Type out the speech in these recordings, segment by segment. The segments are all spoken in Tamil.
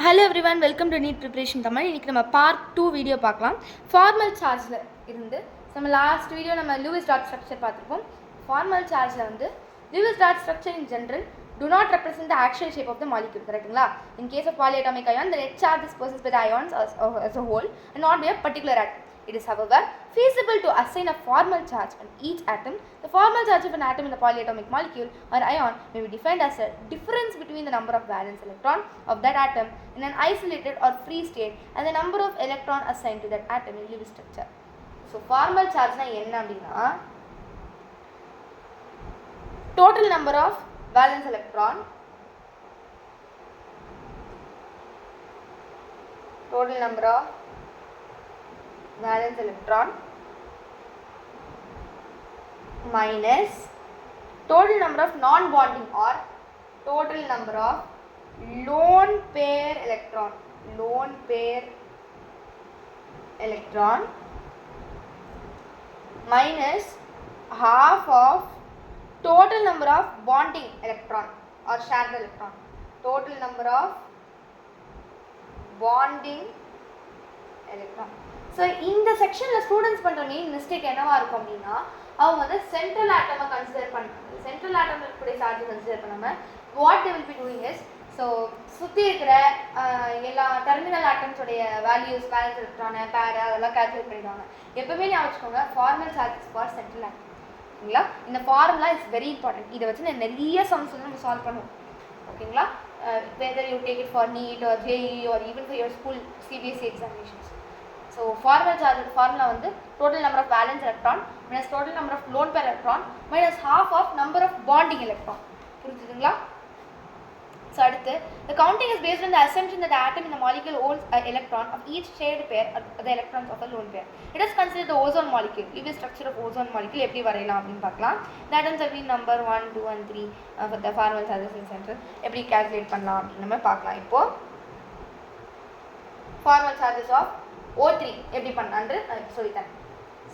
Hello everyone, welcome to NEET Preparation Tamil. இன்னைக்கு நம்ம பார்ட் 2 வீடியோ பார்க்கலாம். ஃபார்மல் சார்ஜ்ல இருந்து நம்ம லாஸ்ட் வீடியோ நம்ம லூயிஸ் டாட் ஸ்ட்ரக்சர் பார்த்திருப்போம். ஃபார்மல் சார்ஜ்ல வந்து Lewis dot structure in general do not represent the actual shape of the molecule, correctங்களா? In case of polyatomic ion, the net charge is possessed by the ions as a whole and not by a particular atom. It is, however, feasible to assign a formal charge on each atom. The formal charge of an atom in the polyatomic molecule or ion may be defined as a difference between the number of valence electron of that atom in an isolated or free state and the number of electron assigned to that atom in Lewis structure. So, formal charge na enna appadina total number of valence electron minus total number of non-bonding or total number of lone pair electron minus half of total number of bonding electron or shared electron. Total number of bonding electron. So இந்த செக்ஷன்ல ஸ்டூடெண்ட்ஸ் பண்ற மெயின் மிஸ்டேக் என்னவா இருக்கும் அப்படின்னா அவங்க வந்து சென்ட்ரல் ஆட்டமை கன்சிடர் பண்ணுறாங்க. சென்ட்ரல் ஆட்டம் இருக்கக்கூடிய சார்ஜ் கன்சிடர் பண்ணாம what they will be doing is சுற்றி இருக்கிற எல்லா டெர்மினல் ஆட்டம்ஸோடைய வேல்யூஸ் வேலன்ஸ் எலக்ட்ரான் பேர் அதெல்லாம் கால்குலேட் பண்ணிடுவாங்க. எப்பவுமே ஞாபகம் வச்சுக்கோங்க, formal charges for central atom. ஓகேங்களா? இந்த ஃபார்முலா இஸ் வெரி இம்பார்ட்டன்ட். இதை வச்சு நிறைய சம்ஸ் வந்து நம்ம சால்வ் பண்ணுவோம். ஓகேங்களா? Whether you take it for NEET or JEE or even for your school CBSE examinations. So formal charge formula வந்து total number of valence electron minus total number of lone pair electron minus half of number of bonding electron. புரிஞ்சுதுங்களா? ஸோ அடுத்து the counting is based on the assumption that the atom in the molecule owns an electron of each shared pair of the electrons of a lone pair. Let us consider the ozone molecule. Lewis structure of ozone molecule எப்படி வரையலாம் அப்படின்னு பார்க்கலாம். The atoms have been number 1, 2 and 3 for the formal charges in central. எப்படி calculate பண்ணலாம் அப்படின்னு நம்ம பார்க்கலாம். இப்போ formal charges of O3 எப்படி பண்ணலான்னு சொல்லித்தரேன்.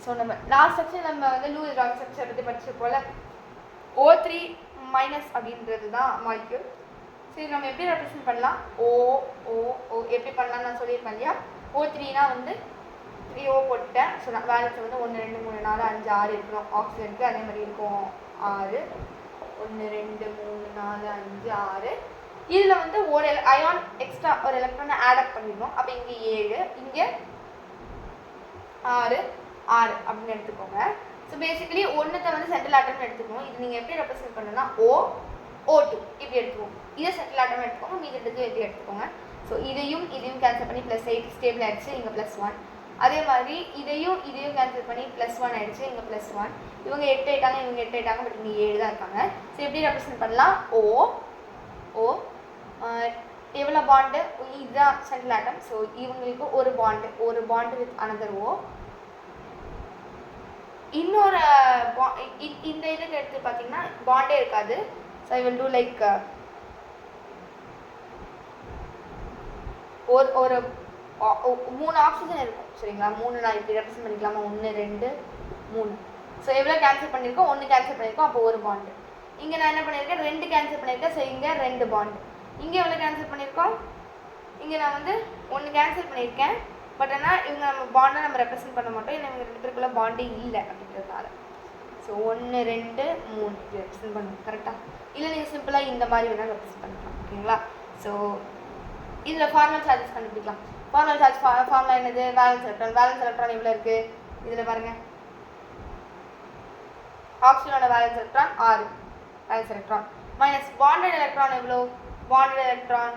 ஸோ நம்ம லாஸ்ட் செக்ஷன் நம்ம வந்து லூயிஸ் டாட் ஸ்ட்ரக்சர் பற்றி படிச்சு போல O3 மைனஸ் அப்படின்றது தான் மாலிக்யூல். சரி, நம்ம எப்படி ரெப்ரசென்ட் பண்ணலாம்? ஓ ஓ ஓ எப்படி பண்ணலாம்னு நான் சொல்லியிருப்பேன் இல்லையா? O3னா வந்து 3O போட்டுட்டேன். ஸோ நான் வேலன்ஸ் வந்து 1 2 3 4 5 6 இருக்கணும். ஆக்சிஜனுக்கு அதே மாதிரி இருக்கும் 6 1 2 3 4 5 6. இதில் வந்து ஒரு அயான் எக்ஸ்ட்ரா ஒரு எலக்ட்ரானை ஆட் அப் பண்ணிடணும். அப்போ இங்கே 7 இங்கே 6 6 அப்படின்னு எடுத்துக்கோங்க. ஸோ பேசிக்கலி ஒன்றுத்தை வந்து சென்ட்ரல் ஆட்டம்னு எடுத்துக்கணும். இது நீங்கள் எப்படி ரெப்ரசென்ட் பண்ணணும்னா O2 இப்படி எடுத்துக்கோங்க. இதை சென்ட்ரல் ஆட்டம் எடுத்துக்கோங்க, மீதி எடுத்து எப்படி எடுத்துக்கோங்க. ஸோ இதையும் கேன்சல் பண்ணி +8 ஸ்டேபிள் ஆகிடுச்சு, இங்கே +1. அதே மாதிரி இதையும் கேன்சல் பண்ணி +1 ஆகிடுச்சு, இங்கே +1. இவங்க 8 ஆயிட்டாங்க, இவங்க 8 ஆயிட்டாங்க, பட் இங்கே 7 தான் இருக்காங்க. ஸோ எப்படி ரெப்ரசென்ட் பண்ணலாம்? ஓ எவ்வளோ பாண்டு? இதுதான் சென்ட்ரல் ஆட்டம். ஸோ இவங்களுக்கு ஒரு பாண்டு வித் அனதர் ஓ. இன்னொரு இந்த இதுக்கு எடுத்து பார்த்தீங்கன்னா பாண்டே இருக்காது. So I will do like ஒரு 3 ஆக்சிஜன் இருக்கும். சரிங்களா? 3 நான் இப்படி ரெப்ரசென்ட் பண்ணிக்கலாமா? 1 2 3. ஸோ எவ்வளோ கேன்சல் பண்ணியிருக்கோம்? 1 கேன்சல் பண்ணியிருக்கோம், அப்போ ஒரு பாண்டு. இங்கே நான் என்ன பண்ணியிருக்கேன்? 2 கேன்சல் பண்ணியிருக்கேன். ஸோ இங்கே 2 பாண்டு. இங்கே எவ்வளோ கேன்சல் பண்ணியிருக்கோம்? இங்கே நான் வந்து 1 கேன்சல் பண்ணியிருக்கேன். பட் ஆனால் இவங்க நம்ம பாண்டை நம்ம ரெப்ரசென்ட் பண்ண மாட்டோம். ஏன்னா இவங்க 2 பேருக்குள்ள பாண்டே இல்லை அப்படின்றதுனால. ஸோ 1 2 3 இப்படி ரெப்ரசென்ட் பண்ணணும். கரெக்டாக? இல்லை நீங்கள் சிம்பிளாக இந்த மாதிரி வேணால் ரெப்ரசென்ட் பண்ணிக்கலாம். ஓகேங்களா? ஸோ இதில் ஃபார்மல் சார்ஜஸ் கண்டுபிடிக்கலாம். ஃபார்மல் சார்ஜ் ஃபார்முலா என்னது? வேலன்ஸ் எலக்ட்ரான் எவ்வளோ இருக்குது? இதில் பாருங்கள், ஆக்சிஜனோட valence electron 6 valence electron minus bonded electron எவ்வளோ? பாண்டட் எலக்ட்ரான்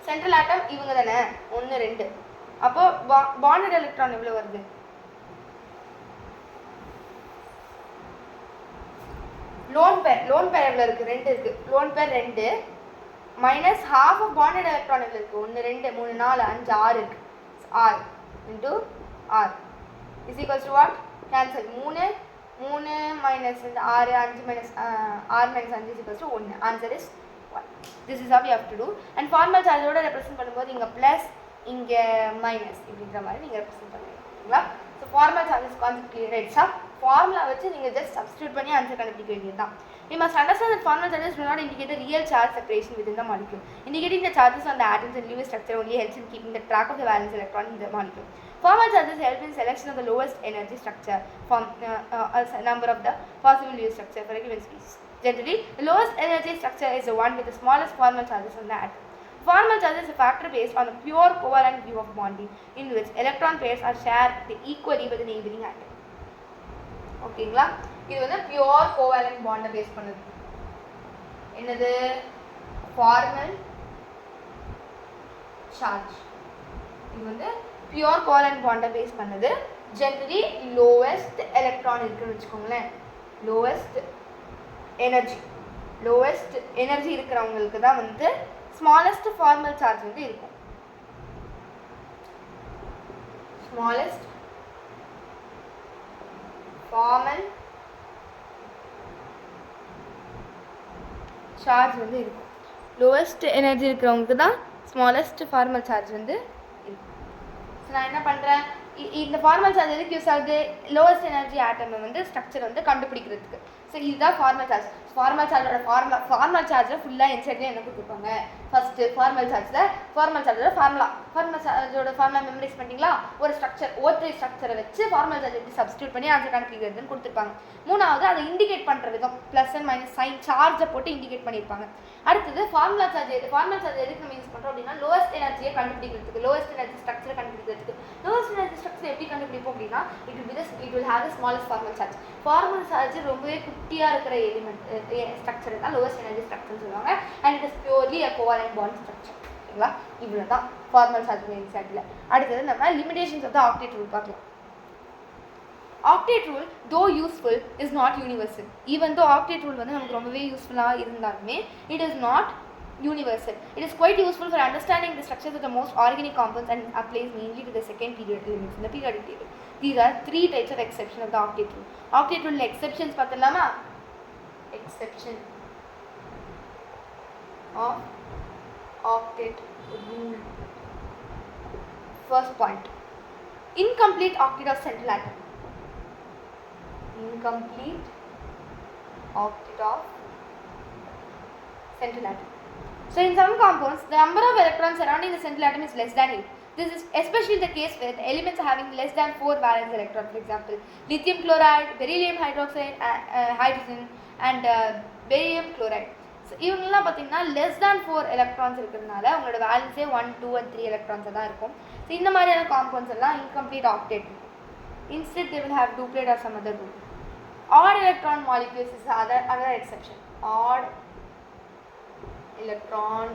சென்ட்ரல் ஆட்டம் இவங்க தானே 1 2. அப்போ பாண்டட் எலக்ட்ரான் எவ்வளோ வருது? லோன் பேர் எவ்வளோ இருக்குது? 2 இருக்குது. Lone pair 2 minus half of bonded electron எவ்வளோ இருக்குது? 1 2 3 4 5 6 இருக்குது. 6 into 6 is equals to what? Cancel 3 minus இந்த 6 5 minus 6 minus 5 is equals to 1. Answer is 1. This is how we have to do. And formal சார்ஜோட ரெப்ரசென்ட் பண்ணும்போது இங்கே ப்ளஸ் இங்கே மைனஸ் இப்படின்ற மாதிரி நீங்கள் ரெப்ரசென்ட் பண்ணுவீங்களா? So formal charges concept clear ஆகிடுச்சா? ஃபார்முலா வச்சு நீங்கள் ஜஸ்ட் சப்ஸ்டியூட் பண்ணி ஆன்சர் கண்டுபிடிக்க வேண்டியது தான். We must understand that formal charges do not indicate the real charge separation within the molecule. Indicating the charges on the atoms in Lewis structure only helps in keeping the track of the valence electron in the molecule. Formal charges help in selection of the lowest energy structure from a number of the possible Lewis structure for a given species. Generally, the lowest energy structure is the one with the smallest formal charges on the atom. Formal charge is a factor based on a pure covalent view of bonding in which electron pairs are shared equally by the neighboring atom. ஓகேங்களா, இது வந்து பியூர் கோவேலன்ட் பாண்டை பேஸ் பண்ணுது. என்னது? Formal charge. இது வந்து பியூர் கோவேலன்ட் பாண்டை பேஸ் பண்ணுது. ஜெனரலி லோவஸ்ட் எலக்ட்ரான் இருக்குன்னு வச்சுக்கோங்களேன். லோவஸ்ட் எனர்ஜி இருக்கிறவங்களுக்கு தான் வந்து ஸ்மாலஸ்ட் ஃபார்மல் சார்ஜ் வந்து இருக்கும். ஸ்மாலஸ்ட் ஃபார்மல் சார்ஜ் வந்து இருக்கும். லோவஸ்ட் எனர்ஜி இருக்கிறவங்களுக்கு தான் ஸ்மாலஸ்ட் ஃபார்மல் சார்ஜ் வந்து இருக்கும். ஸோ நான் என்ன பண்ணுறேன், இந்த ஃபார்மல் சார்ஜ் எதுக்கு யூஸ் ஆகுது? லோவஸ்ட் எனர்ஜி ஆட்டமை வந்து ஸ்ட்ரக்சர் வந்து கண்டுபிடிக்கிறதுக்கு. ஸோ இதுதான் ஃபார்மல் சார்ஜ். ஃபார்மல் சார்ஜோட ஃபார்மல் சார்ஜில் ஃபுல்லாக என்சைட்லேயே என்ன கொடுத்துருப்பாங்க? ஃபஸ்ட்டு ஃபார்மல் சார்ஜோட ஃபார்முலா மெமரைஸ் பண்ணிங்களா? ஒரு ஸ்ட்ரக்சர் O3 ஸ்ட்ரக்சரை வச்சு ஃபார்மல் சார்ஜ் எப்படி சப்ஸ்டியூட் பண்ணி ஆன்சர் கண்டுபிடிக்கிறதுன்னு கொடுத்துருப்பாங்க. மூணாவது அதை இண்டிகேட் பண்ணுற விதம் ப்ளஸ் அண்ட் மைனஸ் சைன் சார்ஜை போட்டு இண்டிகேட் பண்ணியிருப்பாங்க. அடுத்தது ஃபார்முலா சார்ஜ் எதுக்கு நம்ம யூஸ் பண்ணுறோம் அப்படின்னா லோவஸ்ட் எனர்ஜியை கண்டுபிடிக்கிறதுக்கு, லோவஸ்ட் எனர்ஜி ஸ்ட்ரக்சரை கண்டுபிடிக்கிறதுக்கு. லோவஸ்ட் எனர்ஜி ஸ்ட்ரக்சர் எப்படி கண்டுபிடிப்போம் அப்படின்னா it will have the smallest formal charge. Formal charge ரொம்பவே குட்டியாக இருக்கிற ஸ்ட்ரக்சர் தான் லோவஸ்ட் எனர்ஜி ஸ்ட்ரக்சர்னு சொல்லுவாங்க. And it is purely a covalent bond structure. ஓகேங்களா, இவ்வளோ தான் ஃபார்மல் சார்ஜ் எக்ஸாக்ட்ல. அடுத்தது நம்ம limitations of the octet rule பார்க்கலாம். Octet rule, though useful, is not universal. Even though octet rule வந்து நமக்கு ரொம்பவே யூஸ்ஃபுல்லாக இருந்தாலுமே it is not universal. It is quite useful for understanding the structures of the most organic compounds and applies mainly to the second period elements in the periodic table. These are 3 types of exception of the octet rule. Octet rule exceptions பார்த்தலாமா? Exception of octet rule. First point, incomplete octet of central atom. Incomplete octet of central atom. So in some compounds, the number of electrons surrounding the central atom is less than 8. This is especially the case with elements having less than 4 valence electrons. For example, lithium chloride, beryllium hydroxide, hydrogen and barium chloride. So இவங்கெல்லாம் பார்த்தீங்கன்னா less than 4 electrons இருக்கிறதுனால உங்களோட வேலன்ஸே 1, 2 and 3 electrons தான் இருக்கும். ஸோ இந்த மாதிரியான காம்பவுண்ட்ஸ் எல்லாம் incomplete octet. Instead, they will have duplicate or some other group. Odd electron molecules is other exception. Odd electron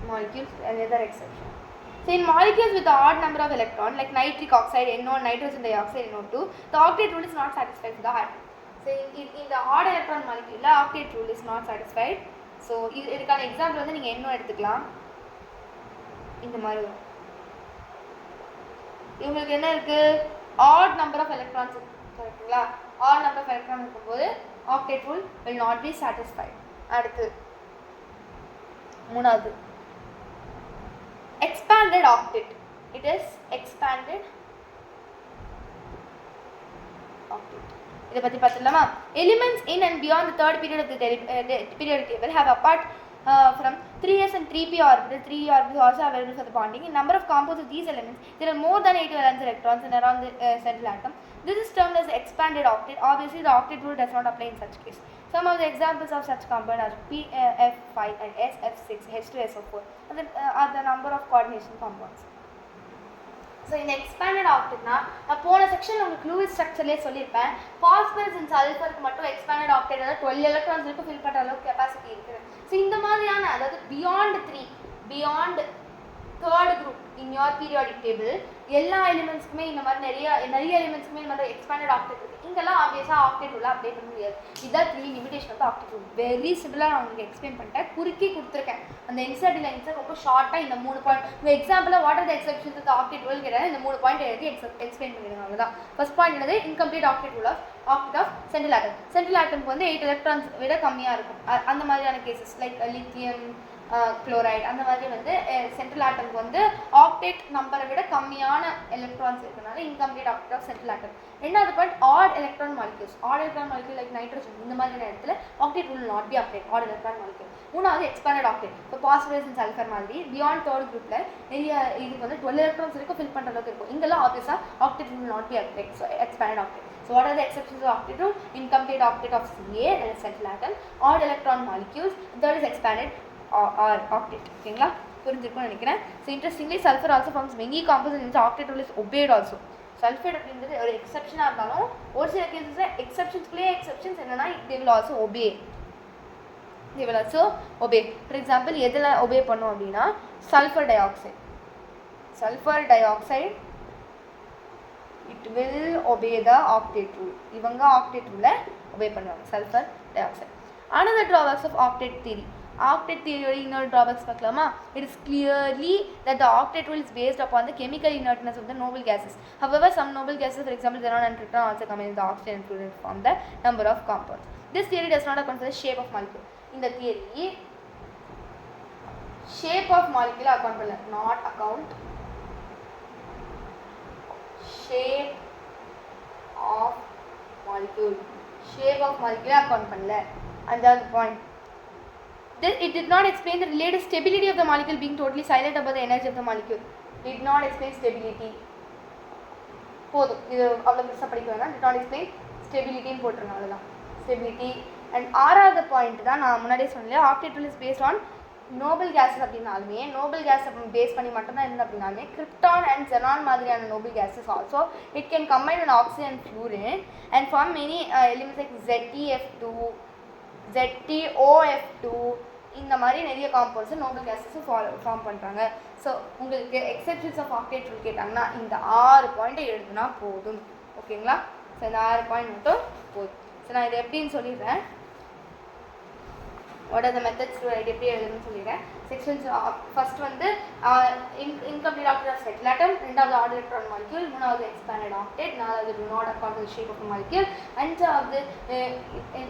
molecules another exception. So in molecules with the odd number of electron like nitric oxide NO, nitrogen dioxide NO2, the octet rule is not satisfied with the atom. So in the odd electron molecule, the octet rule is not satisfied. So இதுக்கான எக்ஸாம்பிள் வந்து நீங்கள் NO எடுத்துக்கலாம். இந்த மாதிரி வரும். இவங்களுக்கு என்ன இருக்கு? odd number of electrons இருக்குங்களா? odd number of electrons இருக்கும்போது octet rule will not be satisfied. அடுத்து மூணாவது expanded octet. It is expanded octet. இதை பற்றி பார்த்துடலாமா? Elements in and beyond the third period of the periodic table have apart from 3s and 3p orbitals. 3 orbitals also available for the bonding. In number of compounds of these elements, there are more than 8 valence electrons in around the central atom. This is termed as the expanded octet. Obviously, the octet rule does not apply in such case. Some of the examples of such compound are PF5 and SF6, H2SO4 are the number of coordination compounds. So in expanded octet நான் போன செக்ஷன் உங்களுக்கு Lewis ஸ்ட்ரக்சர்லேயே சொல்லியிருப்பேன். பாஸ்பரஸ் அண்ட் சல்ஃபருக்கு மட்டும் எக்ஸ்பேண்டட் ஆக்டேட் அதாவது 12 எலக்ட்ரான்ஸ் வரைக்கும் ஃபில் பண்ணுற அளவுக்கு கெப்பாசிட்டி இருக்குது. ஸோ இந்த மாதிரியான அதாவது beyond third group in your periodic table எல்லா எலிமெண்ட்ஸ்க்குமே இந்த மாதிரி நிறைய எலிமெண்ட்ஸ்க்குமே இந்த மாதிரி எக்ஸ்பேண்டட் ஆக்டேட் இருக்குது. இங்கெல்லாம் ஆப்வியஸாக ஆக்டேட் ரூலாக அப்ளை பண்ண முடியாது. இதான் 3 லிமிடேஷன் வந்து ஆக்டேட் ரூல். வெரி சிம்பிளாக நான் உங்களுக்கு எக்ஸ்பிளைன் பண்ணிட்டேன், குறுக்கி கொடுத்துருக்கேன். அந்த என்சிஆர்டி லைன்ஸை ரொம்ப ஷார்ட்டாக இந்த 3 பாயிண்ட் உங்கள் எக்ஸாம்பிளாக what are the exceptions of octet rule கேட்டால் இந்த 3 பாயிண்ட் எழுதி எக்ஸ்பிளைன் பண்ணிடுங்க. அவ்வளோதான். ஃபர்ஸ்ட் பாயிண்ட் என்னது? Incomplete octet rule of octet of central atom. Central ஆட்டம்க்கு வந்து 8 எலக்ட்ரான்ஸ் விட கம்மியாக இருக்கும். அந்த மாதிரியான கேசஸ் லைக் லித்தியம், குளோரைடு அந்த மாதிரி வந்து சென்ட்ரல் ஆட்டம்க்கு வந்து ஆக்டேட் நம்பரை விட கம்மியான எலக்ட்ரான்ஸ் இருக்கனால incomplete octet of central atom. ரெண்டாவது point odd electron molecules. Odd electron molecule like nitrogen இந்த மாதிரியான இடத்துல octet will not be obtained. Odd electron molecule. மூணாவது எக்ஸ்பேண்டட் ஆக்டேட். இப்போ பாஸ்பரஸ் அண்ட் சல்ஃபர் மாதிரி பியாண்ட் தேர்ட் குரூப்ல நிறைய இதுக்கு வந்து 12 எலக்ட்ரான்ஸ் வரைக்கும் ஃபில் பண்ற அளவுக்கு இருக்கும். இங்கெல்லாம் ஆப்வியஸா octet will not be obtained. So expanded octet. So what are the exceptions of octet rule? Incomplete octet of Ca, that is central atom, odd electron molecules, third is expanded or octet. ஓகேங்களா, புரிஞ்சிருக்கும்னு நினைக்கிறேன். So interestingly sulfur also forms many compounds and octet rule is obeyed also. Sulphate அப்படின்றது ஒரு எக்ஸெப்ஷனாக இருந்தாலும் ஒரு சில கேசஸில் எக்ஸெப்ஷன்ஸ்குள்ளேயே எக்ஸெப்ஷன்ஸ் என்னன்னா they will also obey. They will also obey. For example எதில் obey பண்ணும் அப்படின்னா sulfur dioxide. Sulfur dioxide it will obey the octet rule. இவங்க octet rule obey பண்ணுவாங்க sulfur dioxide. Another drawbacks of octet theory. Octet theory இன்னொரு drawbacks பார்க்கலாமா? It is clearly that the octet rule is based upon the chemical inertness of the noble gases. However, some noble gases, for example xenon and krypton, also come in the oxygen and fluorine form the number of compounds. This theory does not account for the shape of molecule. In the theory, shape of molecule account பண்ணல, not account shape of molecule. Shape of molecule account பண்ணல. And the point. This it did not explain the related stability of the molecule being totally silent about the energy of the molecule. Did not explain stability. போதும், இது அவ்வளோ பெருசாக படிக்க வேணாம். Did not explain stability ன்னு போட்டுருங்க, அவ்வளோதான். Stability. And ஆறாவது பாயிண்ட் தான் நான் முன்னாடியே சொன்னேன், octet rule is based on noble gases அப்படின்னாலுமே நோபல் கேஸ் பேஸ் பண்ணி மட்டும்தான் இருந்து அப்படின்னாலுமே கிரிப்டான் அண்ட் xenon மாதிரியான noble gases also it can combine with oxygen and fluorine and form many elements like ZTF2, ZTOF2 இந்த மாதிரி நிறைய காம்பவுண்ட்ஸ் நோபல் கேஸஸ் ஃபார்ம் பண்ணுறாங்க. ஸோ உங்களுக்கு எக்ஸெப்ஷன்ஸ் ஆஃப் ஆக்டேட் ரூல் கேட்டாங்கன்னா இந்த 6 பாயிண்ட்டை எழுதுனா போதும். ஓகேங்களா? ஸோ இந்த 6 பாயிண்ட் மட்டும் போதும். ஸோ நான் இதை எப்படின்னு சொல்லிடுறேன். what are the methods to write எப்படி எழுதுன்னு சொல்லிடுறேன். செக்ஷன்ஸ் ஃபர்ஸ்ட் வந்து incomplete octet of central atom, ரெண்டாவது ஆட் எலக்ட்ரான் மாலிக்யூல், மூணாவது எக்ஸ்பேண்டட் ஆக்டேட், நாலாவது do not account for the shape of the molecule, அஞ்சாவது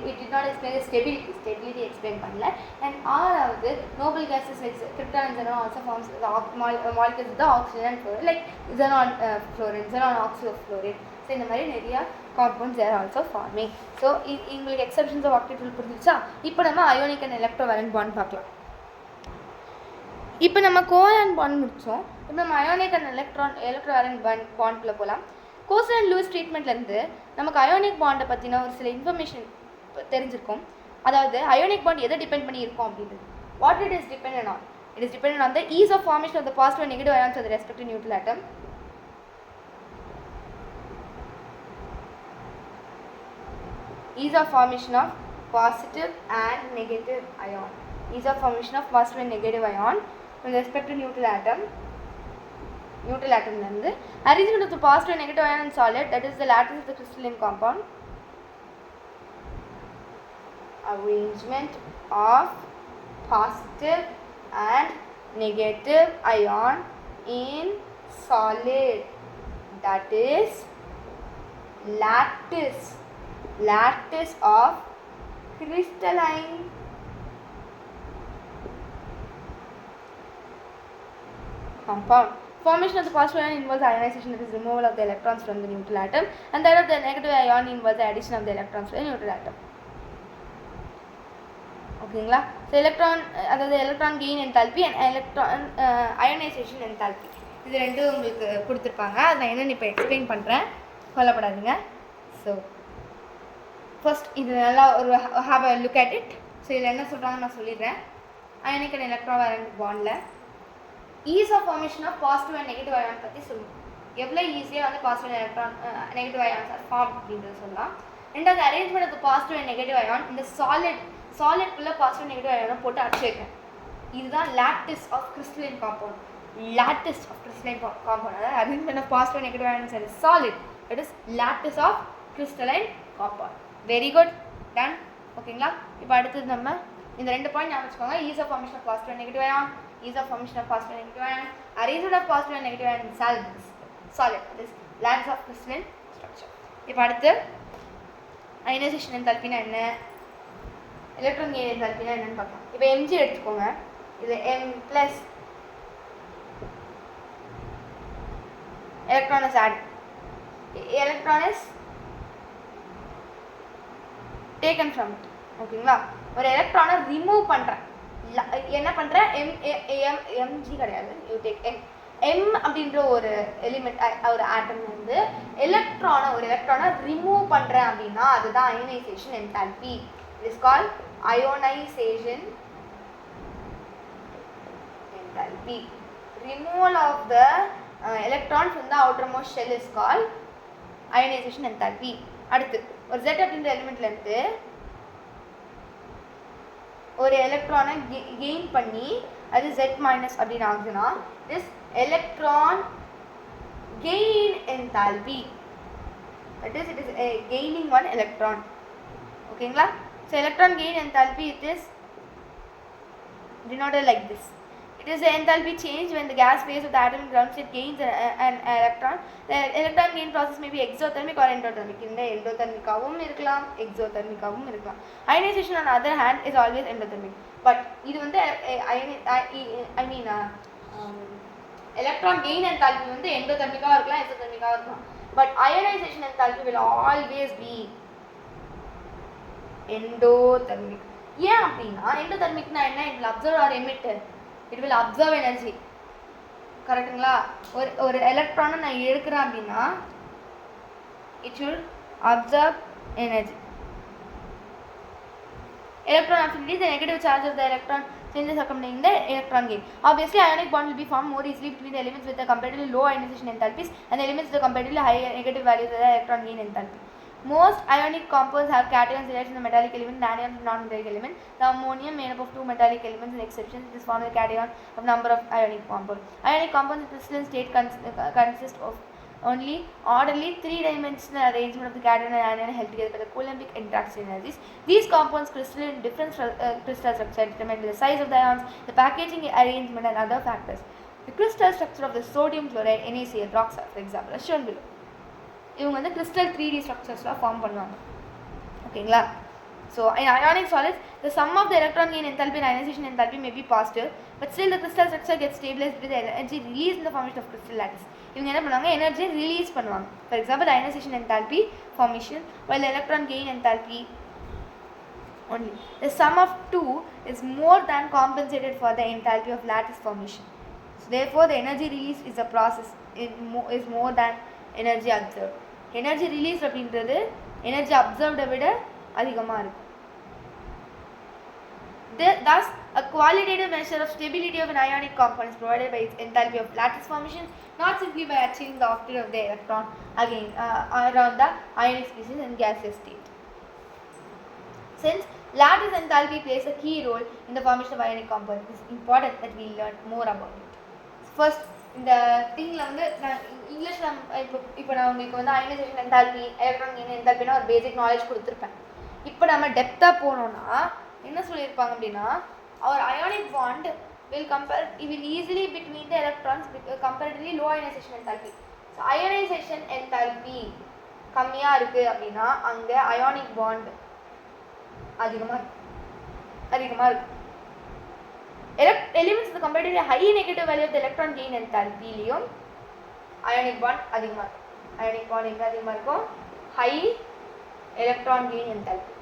it did not explain the stability explain பண்ணல, and ஆறாவது noble gases like krypton and xenon also forms the molecules with the oxygen and fluorine like xenon fluorine, xenon oxyfluorine. So இந்த மாதிரி நிறையா compounds are also forming. So உங்களுக்கு எக்ஸெப்ஷன்ஸ் ஆஃப் ஆக்டேட் ரூல் புரிஞ்சிச்சா? இப்போ நம்ம அயோனிக் அண்ட் எலக்ட்ரோவேலன்ட் பாண்ட் பார்க்கலாம். இப்போ நம்ம கோவேலன்ட் பாண்ட் முடித்தோம். இப்போ நம்ம அயோனிக் அண்ட் எலக்ட்ரோவேலன்ட் பாண்ட்குள்ளே போகலாம். கோசல் அண்ட் லூயிஸ் ட்ரீட்மெண்ட்லேருந்து நமக்கு அயோனிக் பாண்டை பற்றின ஒரு சில இன்ஃபர்மேஷன் தெரிஞ்சிருக்கும். அதாவது அயோனிக் பாண்ட் எதை டிபெண்ட் பண்ணி இருக்கும் அப்படின்றது. What it is dependent on? It is dependent on the ease of formation of the positive and negative ions with respect to neutral atom. Ease of formation of positive and negative ion. Ease of formation of positive and negative ion with respect to neutral atom. Neutral atom lende arrangement of the positive and negative ion in solid, that is the lattice of the crystalline compound. Arrangement of positive and negative ion in solid, that is lattice of crystalline compound. Formation of the positive ion involves ionization, that is removal of the electrons from the neutral atom, and that of the negative ion involves the addition of the electrons to the neutral atom. ஓகேங்களா? ஸோ எலக்ட்ரான், அதாவது electron gain enthalpy and electron ionisation enthalpy, இது ரெண்டும் உங்களுக்கு கொடுத்துருப்பாங்க. அதை நான் என்னென்னு இப்போ எக்ஸ்பிளைன் பண்ணுறேன், கொல்லப்படாதுங்க. ஸோ ஃபர்ஸ்ட் இது நல்லா ஒரு have a look at it. So இதில் என்ன சொல்கிறாங்கன்னு நான் சொல்லிடுறேன். அயனிக் அண்ட் எலக்ட்ரோவேலன்ட் பாண்டில் ease of formation of positive and negative ion பற்றி சொல்லுவோம். எவ்வளோ ஈஸியாக வந்து positive electron negative ions are form அப்படின்றது சொல்லலாம். ரெண்டாவது arrangement of positive and negative ion இந்த சாலிட்குள்ளே பாசிட்டிவ் நெகட்டிவ் அயானை போட்டு அடிச்சு வைக்கிறேன். இதுதான் lattice of crystalline compound. Lattice of crystalline compound, அதாவது arrangement of positive negative ions in solid, it is lattice of crystalline compound. Very good, done. ஓகேங்களா? இப்போ அடுத்தது நம்ம இந்த 2 பாயிண்ட் ஞாபகம் வச்சுக்கோங்க. Ease of formation of positive and negative ion, ease of formation of positive and negative ion, arrangement of positive and negative ion in solid, it is lattice of crystalline structure. இப்போ அடுத்து அயனைசேஷன் என்தால்பினா என்ன, எலக்ட்ரான் கெயின் என்தால்பினா என்னன்னு பார்க்கலாம். இப்போ Mg எடுத்துக்கோங்க. இது m plus electron is added. Electron is taken from it. ஓகேங்களா? ஒரு எலக்ட்ரானை ரிமூவ் பண்ணுறேன். என்ன பண்ணுறேன்? mg கிடையாது, யூ டேக் m அப்படின்ற ஒரு எலிமெண்ட், ஒரு ஆட்டம் வந்து ஒரு எலக்ட்ரானை ரிமூவ் பண்ணுறேன் அப்படின்னா அதுதான் ionisation enthalpy. It is called ionisation enthalpy. Removal of the electron from the outermost shell is called ionization enthalpy. அடுத்து ஒரு Z அப்படின்ற எலிமெண்ட்ல இருந்து ஒரு எலக்ட்ரானை கெயின் பண்ணி அது Z மைனஸ் அப்படின்னு ஆகுதுன்னா this electron gain enthalpy. That is, it is gaining one electron. ஓகேங்களா? So electron gain enthalpy, it is denoted like this. It is the enthalpy change when the gas phase of the atom in ground state gains an electron. The electron gain process may be exothermic or endothermic. In the endothermic இருக்கலாம், exothermic இருக்கலாம். Ionization on the other hand is always endothermic. But இது வந்து electron gain enthalpy வந்து endothermic இருக்கலாம், exothermic இருக்கலாம். But ionization enthalpy will always be endothermic. ஏன் அப்படின்னா endothermicனா என்ன? It will absorb or emit. It will absorb energy. கரெக்ட்டுங்களா? ஒரு எலக்ட்ரானை நான் எடுக்கிறேன் அப்படின்னா it should absorb energy. Electron affinity, the negative charge of the electron changes accompanying the electron gain. Obviously, ionic bond will be formed more easily between the elements with the comparatively low ionization enthalpies and the elements with the comparatively high negative values of the electron gain enthalpy. Most ionic compounds have cations related to the metallic element and anions to non-metallic element. The ammonium made up of two metallic elements is exception. It is formed a cation of number of ionic compounds. Ionic compounds in crystalline state consist of only orderly three-dimensional arrangement of the cation and anion held together by the Coulombic interaction energies. These compounds crystalline in different crystal structure determined by the size of the ions, the packaging arrangement and other factors. The crystal structure of the sodium chloride NaCl rocks are, for example, as shown below. இவங்க வந்து கிறிஸ்டல் 3D ஸ்ட்ரக்சர்ஸ்லாம் ஃபார்ம் பண்ணுவாங்க. ஓகேங்களா? So in ionic solids, the sum of the electron gain enthalpy and ionization enthalpy may be positive, but still the crystal structure gets stabilized with the energy released in the formation of crystal lattice. இவங்க என்ன பண்ணுவாங்க? எனர்ஜியை ரிலீஸ் பண்ணுவாங்க. For example ionization enthalpy formation, while the electron gain enthalpy only. The sum of two is more than compensated for the enthalpy of lattice formation. So therefore, the energy release is a process is more than energy absorbed. Energy release அப்படின்றது energy absorbed விட அதிகமாக இருக்கும். Thus, a qualitative measure of stability of an ionic compound is provided by its enthalpy of lattice formation, not simply by achieving the octet of the electron again around the ionic species in gaseous state. Since lattice enthalpy plays a key role in the formation of ionic compounds, it is important that we learn more about it. First, இந்த திங்கில் வந்து நான் இங்கிலீஷில் இப்போ நான் உங்களுக்கு வந்து அயனைசேஷன் என்தால்பி, எலக்ட்ரான் கெயின் என்தால்பினா ஒரு பேசிக் நாலேஜ் கொடுத்துருப்பேன். இப்போ நம்ம டெப்த்தாக போனோம்னா என்ன சொல்லியிருப்பாங்க அப்படின்னா, our ionic bond will easily between the electrons comparatively low ionization enthalpy. So ionization enthalpy கம்மியாக இருக்குது அப்படின்னா அங்கே அயானிக் பாண்ட் அதிகமாக இருக்குது. Elements with the comparatively high negative value of the electron gain enthalpy லியும் அயானிக் பாண்ட் அதிகமாக இருக்கும். அயானிக் பாண்ட் எங்கே அதிகமாக இருக்கும்? High electron gain enthalpy.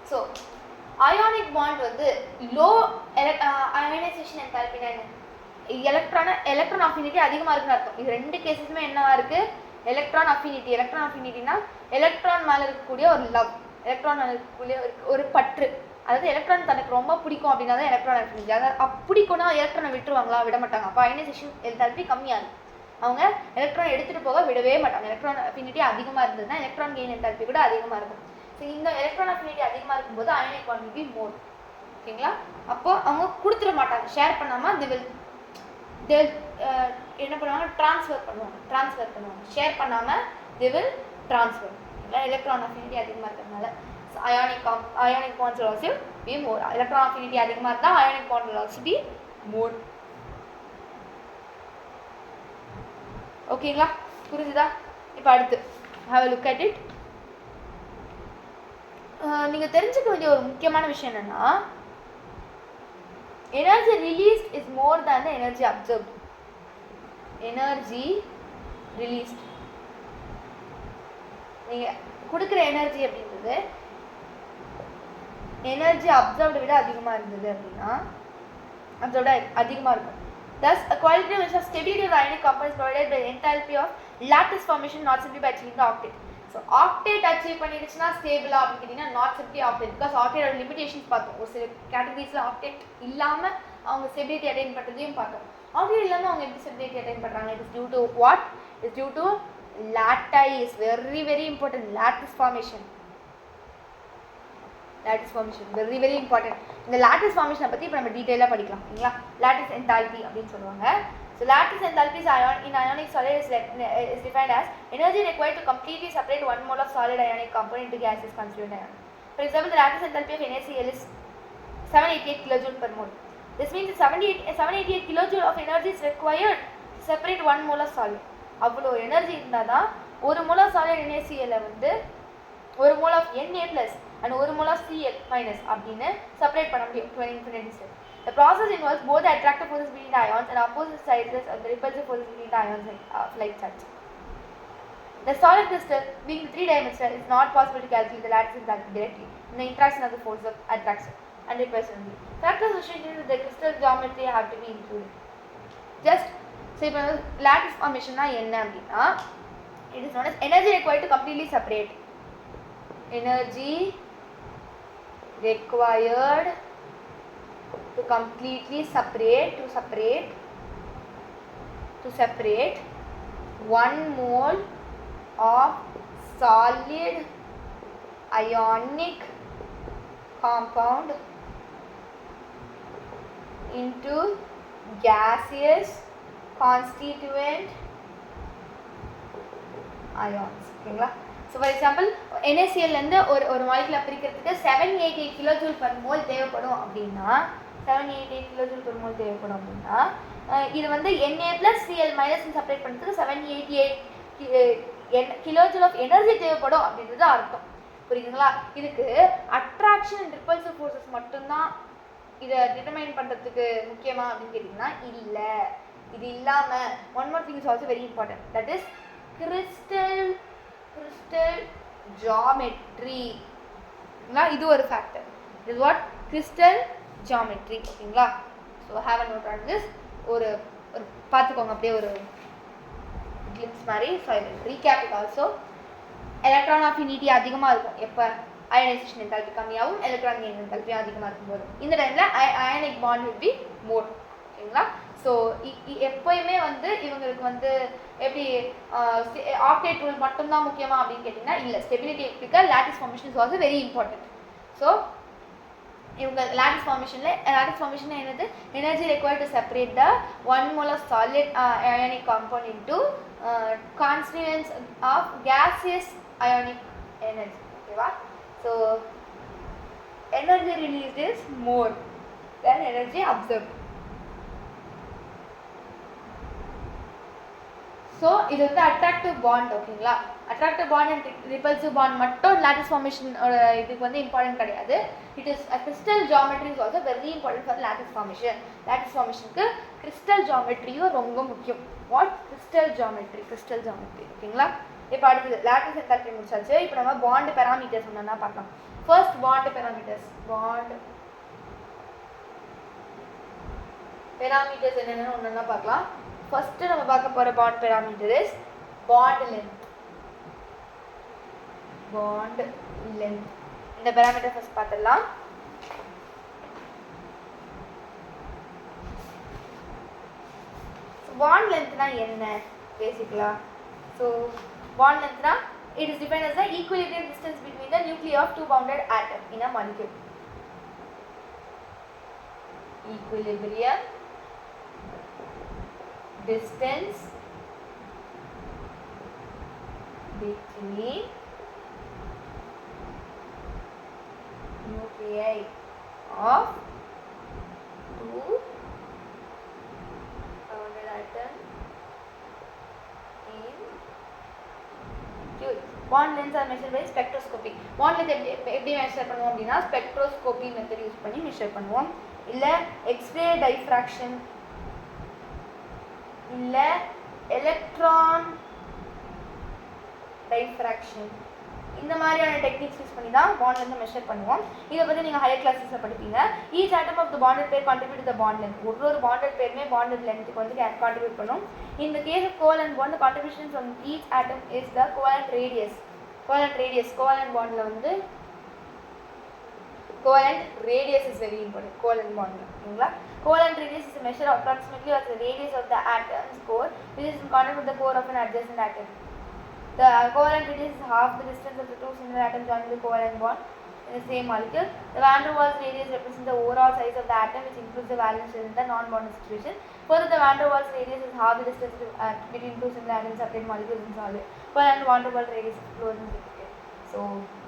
So ionic bond வந்து low ionisation enthalpy electron affinity அதிகமாக இருக்குன்னு அர்த்தம். இது ரெண்டு கேசஸுமே என்னவா இருக்குது? எலக்ட்ரான் அஃபினிட்டினா எலக்ட்ரான் மேலே இருக்கக்கூடிய ஒரு லவ், எலக்ட்ரான் மேலே இருக்கக்கூடிய ஒரு பற்று, அதாவது எலக்ட்ரான் தனக்கு ரொம்ப பிடிக்கும் அப்படின்னா தான் எலக்ட்ரான் அஃபினிட்டி. அதாவது பிடிக்கும்னா எலக்ட்ரானை விட்டுருவாங்களா? விட மாட்டாங்க. அப்போ அயனைசேஷன் என்தால்பி கம்மியாக இருக்கும். அவங்க எலக்ட்ரான் எடுத்துகிட்டு போக விடவே மாட்டாங்க. எலக்ட்ரான் அஃபினிட்டி அதிகமாக இருந்ததுன்னா எலக்ட்ரான் கெயின் என்தால்பி கூட அதிகமாக இருக்கும். ஸோ இந்த எலக்ட்ரான் அஃபினிட்டி அதிகமாக இருக்கும்போது ionic bond will be more. ஓகேங்களா? அப்போ அவங்க கொடுத்துட மாட்டாங்க, ஷேர் பண்ணாமல் என்ன பண்ணுவாங்க? ட்ரான்ஸ்ஃபர் பண்ணுவாங்க. ஷேர் பண்ணாமல் they will transfer. Electron affinity அதிகமாக இருக்கிறதுனால ionic bonds will also be more. Electron affinity அதிகமாக இருந்தால் ionic bond will also be more. ஓகேங்களா? புரிஞ்சுதா? இப்போ அடுத்து have a look at it. நீங்கள் தெரிஞ்சுக்க வேண்டிய ஒரு முக்கியமான விஷயம் என்னென்னா, Energy released is more than the energy absorbed. Energy released, நீங்கள் கொடுக்குற எனர்ஜி அப்படின்றது எனர்ஜி அப்சர்வ்டை விட அதிகமாக இருந்தது அப்படின்னா அதோட அதிகமாக இருக்கும். Thus, a qualitative measure of stability of ionic compounds provided by enthalpy of lattice formation, not simply by achieving the octet. So, octet achieve பண்ணிடுச்சுன்னா ஸ்டேபிளா அப்படின்னு கேட்டிங்கன்னா not simply octet, because octet ஓட limitations பார்த்தோம். ஒரு சில கேட்டகரிஸில் octet இல்லாமல் அவங்க ஸ்டெபிலிட்டி அட்டைன் பண்ணுறதையும் பார்த்தோம். octet இல்லாமல் அவங்க எப்படி ஸ்டெபிலிட்டி அட்டைன் பண்ணுறாங்க? It is due to what? It is due to lattice, very important, lattice formation. lattice formation very very important. இந்த lattice formation பத்தி இப்ப நம்ம டீடைலா படிக்கலாம் சரிங்களா? lattice enthalpy அப்படினு சொல்லுவாங்க. So lattice enthalpy in ionic solid is defined as energy required to completely separate 1 mole of solid ionic component into gaseous constituent ion. For example, the lattice enthalpy of NaCl is 788 kilojoule per mole. This means 788 kilojoule of energy is required to separate 1 mole of solid. அவ்வளோ எனர்ஜி இருந்தால் தான் ஒரு மோல் ஆஃப் சாலிட் NaCl வந்து ஒரு mole of Na plus and ஒரு மோல் ஆஃப் Cl minus அப்படின்னு செப்பரேட் பண்ண முடியும் to an infinity step. The process involves both the attractive forces between the ions and opposite sides of the repulsive forces between the ions like such. The solid crystal, being 3-dimensional, it's not possible to calculate the lattice enthalpy directly in the interaction of the force of attraction and repulsion only. Factors associated with the crystal geometry have to be included. Just so இப்போ lattice formation என்ன அப்படின்னா it is known as energy required to completely separate. Energy required to completely separate 1 mole of solid ionic compound into gaseous constituent ions. ஓகேங்களா? ஸோ ஃபார் எக்ஸாம்பிள் NaCl ஒரு மாலிகுலை பிரிக்கிறதுக்கு 788 கிலோஜூல் பர் மோல் தேவைப்படும் அப்படின்னா 788 கிலோஜூல் பர் மோல் தேவைப்படும் அப்படின்னா இது வந்து Na plus Cl minus separate பண்ணுறதுக்கு 788 கிலோஜூல் ஆஃப் எனர்ஜி தேவைப்படும் அப்படின்றது அர்த்தம். புரியுதுங்களா? இதுக்கு அட்ராக்ஷன் அண்ட் ரிப்பல்சிவ் ஃபோர்ஸஸ் மட்டும்தான் இதை டிட்டர்மைன் பண்ணுறதுக்கு முக்கியமா அப்படின்னு கேட்டிங்கன்னா இல்லை. இது இல்லாமல் one more thing is also very important, that is crystal geometry. இது ஒரு factor. It is what? Crystal geometry. ஓகேங்களா? So have a note on this. ஒரு பார்த்துக்கோங்க அப்படியே ஒரு கிளிம்ஸ் மாதிரி. So I will recap it also. Electron affinity அதிகமாக இருக்கும் எப்போ அயனைசேஷன் என்தால்பி கம்மியாகவும் எலக்ட்ரான் கெயின் என்தால்பி அதிகமாக இருக்கும்போது இந்த டைமில் ionic bond will be more. ஓகேங்களா? ஸோ எப்போயுமே வந்து இவங்களுக்கு வந்து எப்படி ஆக்டேட் ரூல் மட்டும்தான் முக்கியமா அப்படின்னு கேட்டிங்கன்னா இல்லை. ஸ்டெபிலிட்டி இருக்க lattice formation is also very important. So இவங்க லாட்டிஸ் ஃபார்மேஷன் என்னது? Energy required to separate the 1 mole of solid ionic compound into constituents of gaseous ionic energy. ஓகேவா? So energy released is more then energy absorbed. So இது வந்து அட்ராக்டிவ் பாண்ட். ஓகேங்களா? Attractive bond and repulsive bond மட்டும் லாட்டிஸ் ஃபார்மேஷனோட இதுக்கு வந்து இம்பார்ட்டன்ட் கிடையாது. It is crystal geometry is also very important for lattice formation. Lattice ஃபார்மேஷனுக்கு கிறிஸ்டல் ஜியாமெட்ரியும் ரொம்ப முக்கியம். வாட்? Crystal geometry. ஓகேங்களா? இப்போ அடுத்தது லாட்டிஸ் என்தால்பி முடிச்சாச்சு. இப்போ நம்ம பாண்ட் பெராமீட்டர்ஸ் ஒன்றா பார்க்கலாம். ஃபர்ஸ்ட் பாண்ட் பெராமீட்டர்ஸ் என்னென்னு ஒன்றா பார்க்கலாம். ஃபர்ஸ்ட் நம்ம பார்க்க போற bond parameter is bond length. இந்த பெராமீட்டர் ஃபர்ஸ்ட் பார்த்துடலாம். பாண்ட் லென்த்னா என்ன பேசிக்கலா? ஸோ பாண்ட் லென்த்னா it is defined as the equilibrium distance between the nuclei of two bounded atoms in a molecule. Equilibrium distance between nuclei of two bounded atoms in Q. bond lengths are measured by spectroscopy. bond length எப்படி measure பண்ணுவோம் அப்படின்னா spectroscopy method யூஸ் பண்ணி measure பண்ணுவோம். இல்ல x-ray diffraction, இல்ல electron diffraction, இந்த மாதிரியான டெக்னிக்ஸ் யூஸ் பண்ணி தான் bond length measure பண்ணுவோம். இத பத்தி நீங்க ஹையர் கிளாसेसல படிப்பீங்க. each atom of the bonded pair contribute to the bond length. ஒரு bonded pairமே bonded length க்கு வந்து contribute பண்ணும். In the case of covalent bond, the contributions from each atom is the covalent radius. covalent bond ல வந்து covalent radius is very important. covalent bond ஓகேங்களா? covalent radius is a measure approximately of the radius of the atom's core which is in contact with the core of an adjacent atom. The covalent radius is half the distance of the two similar atoms joining the covalent bond in the same molecule. The van der Waals radius represents the overall size of the atom, which includes the valence shell in the non-bonded situation. Further, the van der Waals radius is half the distance between two similar atoms separate molecules in solid. Covalent van der Waals radius is fluorescent. So,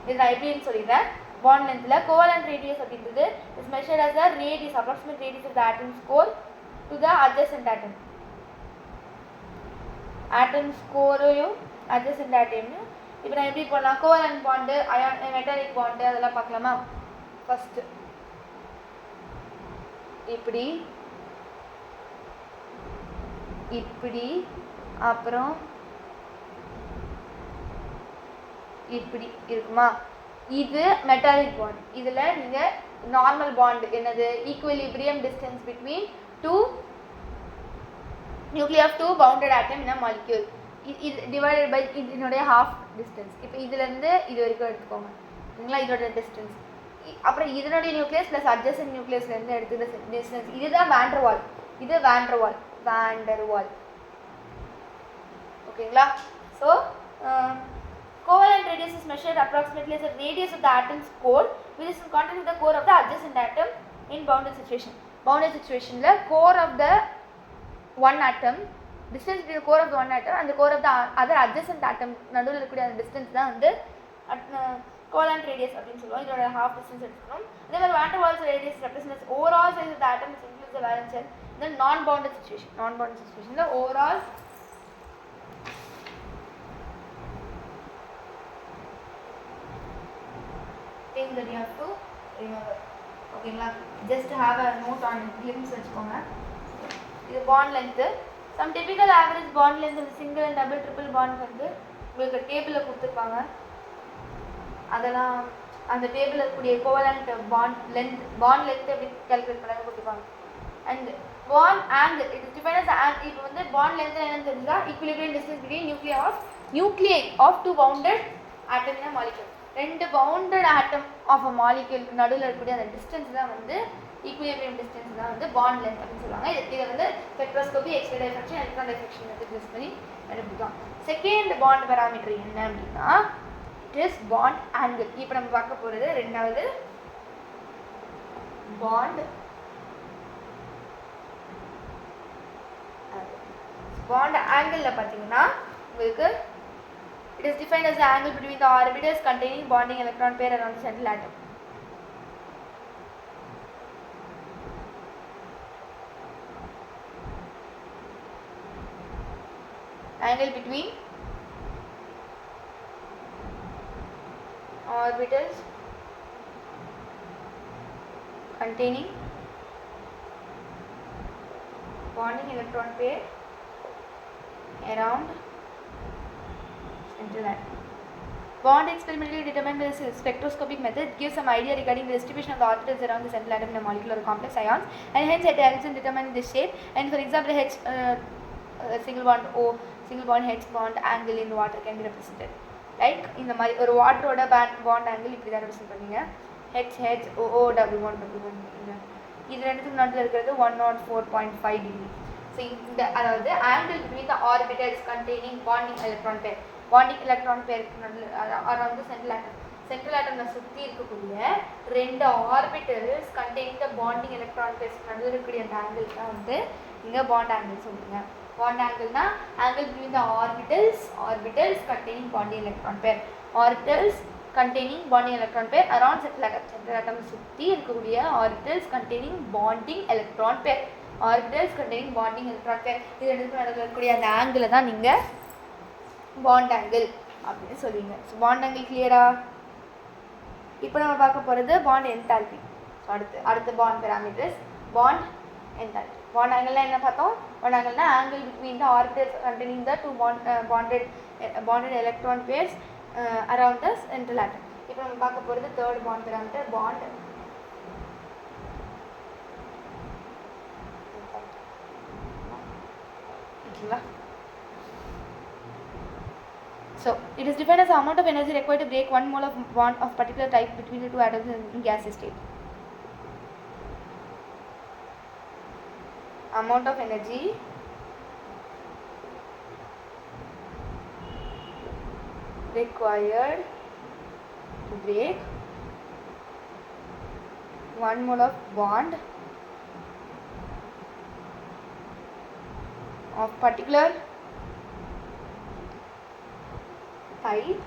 this is எப்படின்னு சொல்லிடுறேன். bond lengthல covalent radius அப்படின்றது is measured as the radius, approximate radius of the atom's core to the adjacent atom. Atom's core adjacent atom. இப்போ நான் எப்படி பண்ணலாம்? covalent bond, metallic bond அதெல்லாம் பார்க்கலாமா? ஃபர்ஸ்ட் இப்படி இப்படி அப்புறம் இப்படி இருக்குமா? இது மெட்டாலிக் bond. இதுல நீங்க நார்மல் bond என்னது? equilibrium distance between two nuclei of two bounded atom in a molecule. இது divided by இதனுடைய half distance. இப்போ இதுல இருந்து இது வரைக்கும் எடுத்துக்கோங்க. சரிங்களா? இதோட distance. அப்புறம் இதனுடைய நியூக்ளியஸ் plus adjacent நியூக்ளியஸ்ல இருந்து எடுத்துக்கிற distance. இதுதான் van der Waals. இது van der Waals. ஓகேங்களா? So covalent radius is measured approximately as the radius of the atom's core which is in contact with the core of the adjacent atom in bounded situation. Bounded situation la core of the one atom, distance between the core of the one atom and the core of the other adjacent atom நடுவுல இருக்கக்கூடிய அந்த distance தான் வந்து covalent radius அப்படினு சொல்லுவோம். இதோட half distance எடுத்துக்கணும். அதே மாதிரி van der Waals radius represents overall size of the atom which includes the valence shell in the non-bonded situation. Non-bonded situation the overall thing that you have to remember. ஓகேங்களா? just have a note on glimpse வச்சுக்கோங்க. இது bond length. some typical average bond length of single and double triple bond வந்து உங்களுக்கு டேபிள்ல கொடுத்திருப்பாங்க. அதெல்லாம் அந்த டேபிள்ல இருக்கக்கூடிய covalent bond length எப்படி கால்குலேட் பண்ணாங்க கொடுத்திருப்பாங்க. and bond angle it is defined as angle. இப்போ வந்து bond length என்னன்னு தெரிஞ்சா equilibrium distance between nuclei of two bounded atom in a molecule. ரெண்டு bounded atom of a molecule நடுவுல இருக்கக்கூடிய அந்த distance தான் வந்து equilibrium distance தான் வந்து bond length அப்படினு சொல்லுவாங்க. இது வந்து spectroscopy, X-ray diffraction, electron diffraction method use பண்ணி கண்டுபிடிக்கலாம். செகண்ட் bond parameter என்ன அப்படினா it is bond angle. இப்போ நம்ம பார்க்க போறது இரண்டாவது bond angle ல பாத்தீங்கன்னா உங்களுக்கு it is defined as the angle between the orbitals containing bonding electron pair around the central atom. Angle between orbitals containing bonding electron pair around central atom. Bond experimentally determined by the spectroscopic method gives some idea regarding the distribution of the orbitals around the central atom in a molecular complex ions, and hence it helps in determining the shape. And for example, H single bond O, single bond H bond angle in water can be represented like இந்த மாதிரி ஒரு வாட்டரோட bond angle இப்படி தான் ரெப்ரசன்ட் பண்ணுவீங்க. H O O double bond இது ரெண்டுத்துக்கு நடுவுல இருக்கிறது 104.5 டிகிரி. ஸோ இந்த அதாவது angle between the orbitals containing bonding electron pair around the central atom சுற்றி இருக்கக்கூடிய ரெண்டு orbitals containing the bonding electron pairs நடுவுல இருக்கக்கூடிய அந்த angle தான் வந்து இங்க bond angle சொல்லுங்க. bond angle na angle between the orbitals containing bonding electron pair. Orbitals containing bonding electron pair around central atom சுற்றி இருக்கக்கூடிய orbitals containing bonding electron pair. Orbitals containing bonding electron pair இது ரெண்டுக்கும் நடுவுல இருக்கக்கூடிய அந்த angle தான் நீங்க bond angle அப்படின்னு சொல்லுவீங்க. ஸோ பாண்ட் ஆங்கிள் கிளியரா? இப்போ நம்ம பார்க்க போகிறது பாண்ட் என்தால்பி. ஸோ அடுத்த bond parameters bond enthalpy. Bond ஆங்கிள்னா என்ன பார்த்தோம்? பாண்ட் ஆங்கிள்னா angle between the orbitals containing the two bonded electron pairs around the central atom. இப்போ நம்ம பார்க்க போகிறது third bond parameter bond. So it is defined as the amount of energy required to break one mole of bond of particular type between the two atoms in gaseous state. Amount of energy required to break one mole of bond of particular type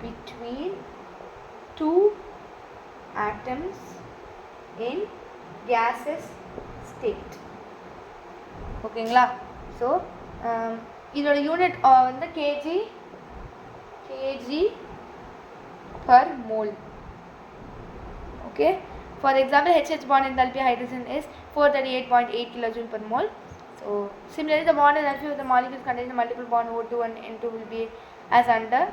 between two atoms in gaseous state. ஓகேங்களா? ஸோ இதோட யூனிட் வந்து kg per mole. Okay, for example HH bond enthalpy hydrogen is 438.8 kilojoule per mole. So similarly the bond enthalpy of the molecules containing multiple bond O2 and N2 will be as under.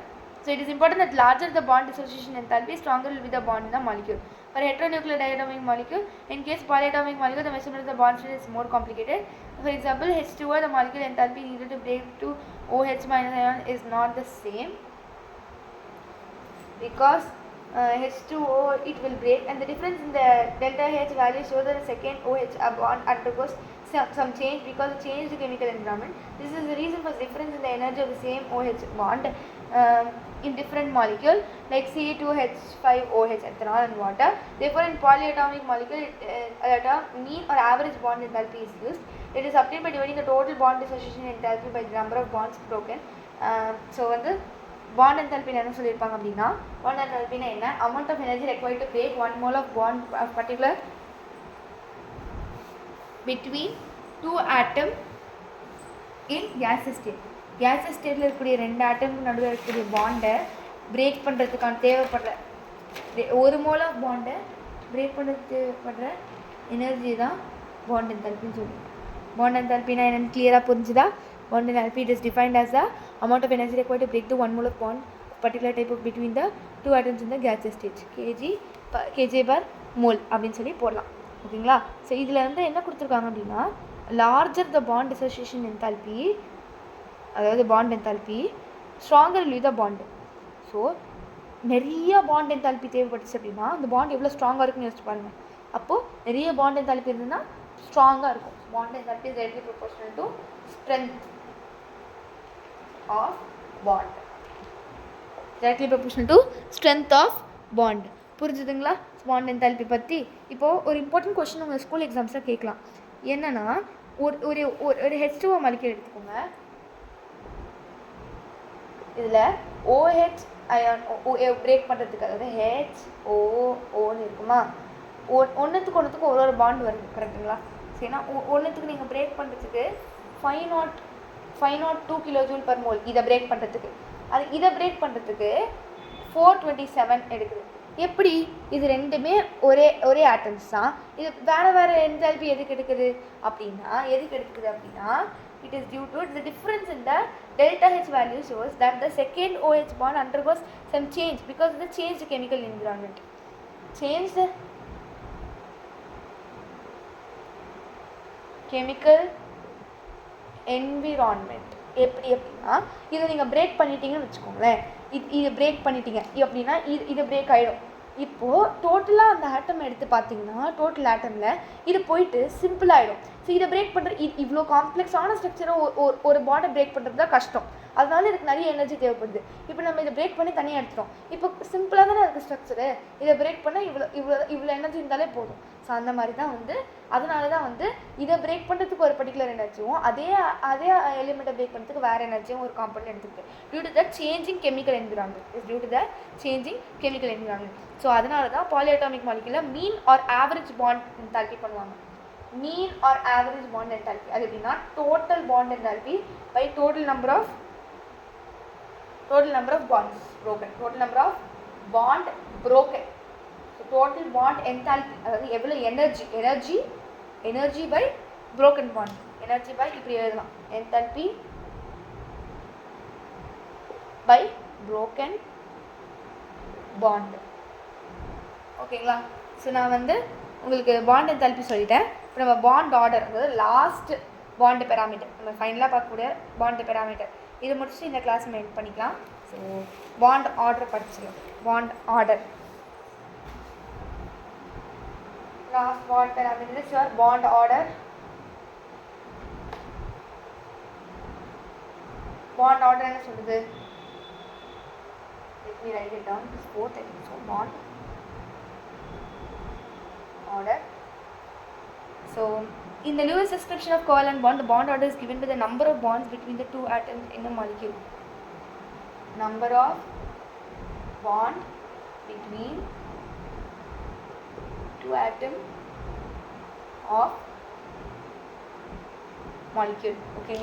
So it is important that larger the bond dissociation enthalpy, stronger will be the bond in the molecule. For heteronuclear diatomic molecule, in case polyatomic molecule, the measurement of the bond strength is more complicated. For example, H2O, the molecule enthalpy needed to break to OH minus ion is not the same, because H2O it will break, and the difference in the delta H value shows that the second OH bond undergoes some change because of changed chemical environment. This is the reason for the difference in the energy of the same OH bond in different molecule like C2H5OH, ethanol and water. Therefore in polyatomic molecule the term mean or average bond enthalpy is used. It is obtained by dividing the total bond dissociation enthalpy by the number of bonds broken. So வந்து bond enthalpy என்ன சொல்லியிருப்பாங்க அப்படின்னா, bond enthalpy என்ன, amount of energy required to break one mole of bond of particular between two atom in gaseous state. gaseous stateல இருக்கக்கூடிய ரெண்டு ஆட்டமுக்கு நடுவில் இருக்கக்கூடிய பாண்டை பிரேக் பண்ணுறதுக்கான தேவைப்படுற ஒரு மோல் ஆஃப் பாண்டை பிரேக் பண்ணுறதுக்கு தேவைப்படுற எனர்ஜி தான் பாண்ட் என்தால்பின்னு சொல்லுவோம். பாண்ட் என்தால்பினா என்னென்னு கிளியராக புரிஞ்சுதா? Bond enthalpy it is defined as the amount of energy required to break the one mole of bond of particular type of between the two atoms in the gaseous state. kg per mole அப்படின்னு சொல்லி போடலாம். ஓகேங்களா? ஸோ இதில் வந்து என்ன கொடுத்துருக்காங்க அப்படின்னா, larger the bond dissociation enthalpy, அதாவது bond enthalpy, stronger will be the bond. So நிறைய பாண்ட் என்தால்பி தேவைப்பட்டுச்சு அப்படின்னா அந்த பாண்ட் எவ்வளோ ஸ்ட்ராங்காக இருக்குன்னு யோசிச்சு பாருங்கள். அப்போது நிறைய பாண்ட் என்தால்பி இருந்ததுன்னா ஸ்ட்ராங்காக இருக்கும். Bond enthalpy is directly proportional to strength of bond. Directly proportional to strength of bond. புரிஞ்சுதுங்களா பாண்ட் என்தால்பி பற்றி? இப்போது ஒரு இம்பார்ட்டன்ட் கொஸ்டின் உங்கள் ஸ்கூல் எக்ஸாம்ஸில் கேட்கலாம். என்னென்னா, ஒரு ஒரு H2O மாலிக்யூல் எடுத்துக்கோங்க. இதில் OH அயான் பிரேக் பண்ணுறதுக்கு, அதாவது HOOன்னு இருக்குமா, ஒன்றுத்துக்கு ஒரு பாண்ட் வருது, கரெக்டுங்களா? சரினா ஒன்றுத்துக்கு நீங்கள் பிரேக் பண்ணுறதுக்கு 502 கிலோஜூல் பர் மோல் இதை பிரேக் பண்ணுறதுக்கு, இதை பிரேக் பண்ணுறதுக்கு 427 எடுக்குது. எப்படி? இது ரெண்டுமே ஒரே ஆட்டம்ஸ் தான். இது வேறு என்தால்பி எதுக்கு எடுக்குது அப்படின்னா, it is due to the difference in the delta H value shows that the second OH bond undergoes some change because of the changed chemical environment. Changed chemical environment. எப்படி அப்படின்னா, இதை நீங்கள் பிரேக் பண்ணிட்டீங்கன்னு வச்சுக்கோங்களேன். இது பிரேக் பண்ணிட்டீங்க அப்படின்னா இது பிரேக் ஆகிடும். இப்போது டோட்டலாக அந்த ஆட்டம் எடுத்து பார்த்தீங்கன்னா, டோட்டல் ஆட்டமில் இது போயிட்டு சிம்பிள் ஆகிடும். ஸோ இதை பிரேக் பண்ணுற இவ்வளோ காம்ப்ளெக்ஸான ஸ்ட்ரக்சரை ஒரு பாண்டை பிரேக் பண்ணுறது தான் கஷ்டம். அதனால இதுக்கு நிறைய எனர்ஜி தேவைப்படுது. இப்போ நம்ம இதை பிரேக் பண்ணி தனியாக எடுத்துட்டோம். இப்போ சிம்பிளாக தானே இருக்குது ஸ்ட்ரக்சரு. இதை பிரேக் பண்ணால் இவ்வளோ எனர்ஜி இருந்தாலே போதும். ஸோ அந்த மாதிரி தான் வந்து, அதனால தான் வந்து இதை பிரேக் பண்ணுறதுக்கு ஒரு பர்டிகுலர் எனர்ஜியும், அதே எலிமெண்ட்டை பிரேக் பண்ணுறதுக்கு வேறு எனர்ஜியும் ஒரு காம்பவுண்ட் எடுத்துக்கிட்டு due to the changing chemical environment. So அதனால தான் பாலிஅட்டாமிக் மாலிக்யூலில் mean or average bond enthalpy பண்ணுவாங்க. Mean or average bond enthalpy அது எப்படின்னா, total bond enthalpy by total number of total number of bonds broken, total number of bond broken. So total bond enthalpy, அதாவது எவ்வளோ energy by broken bond, energy by இப்படி எழுதலாம், enthalpy by broken bond. ஓகேங்களா? ஸோ நான் வந்து உங்களுக்கு பாண்ட் என்தால்பி சொல்லிட்டேன். இப்போ நம்ம பாண்ட் ஆர்டர், அதாவது லாஸ்ட் பாண்டு பெராமீட்டர், நம்ம ஃபைனலாக பார்க்கக்கூடிய பாண்டு பெராமீட்டர், இது முடிச்சுட்டு இந்த கிளாஸ் நம்ம எண்ட் பண்ணிக்கலாம். ஸோ பாண்ட் ஆர்டர் படிச்சிடலாம். Bond order, last bond parameter is your bond order. Bond order என்ன சொல்லுது? Let me write it down. This both I think so. Bond order. So in the Lewis description of covalent bond, the bond order is given by the number of bonds between the two atoms in a molecule. Number of bond between two atoms of molecule. Okay,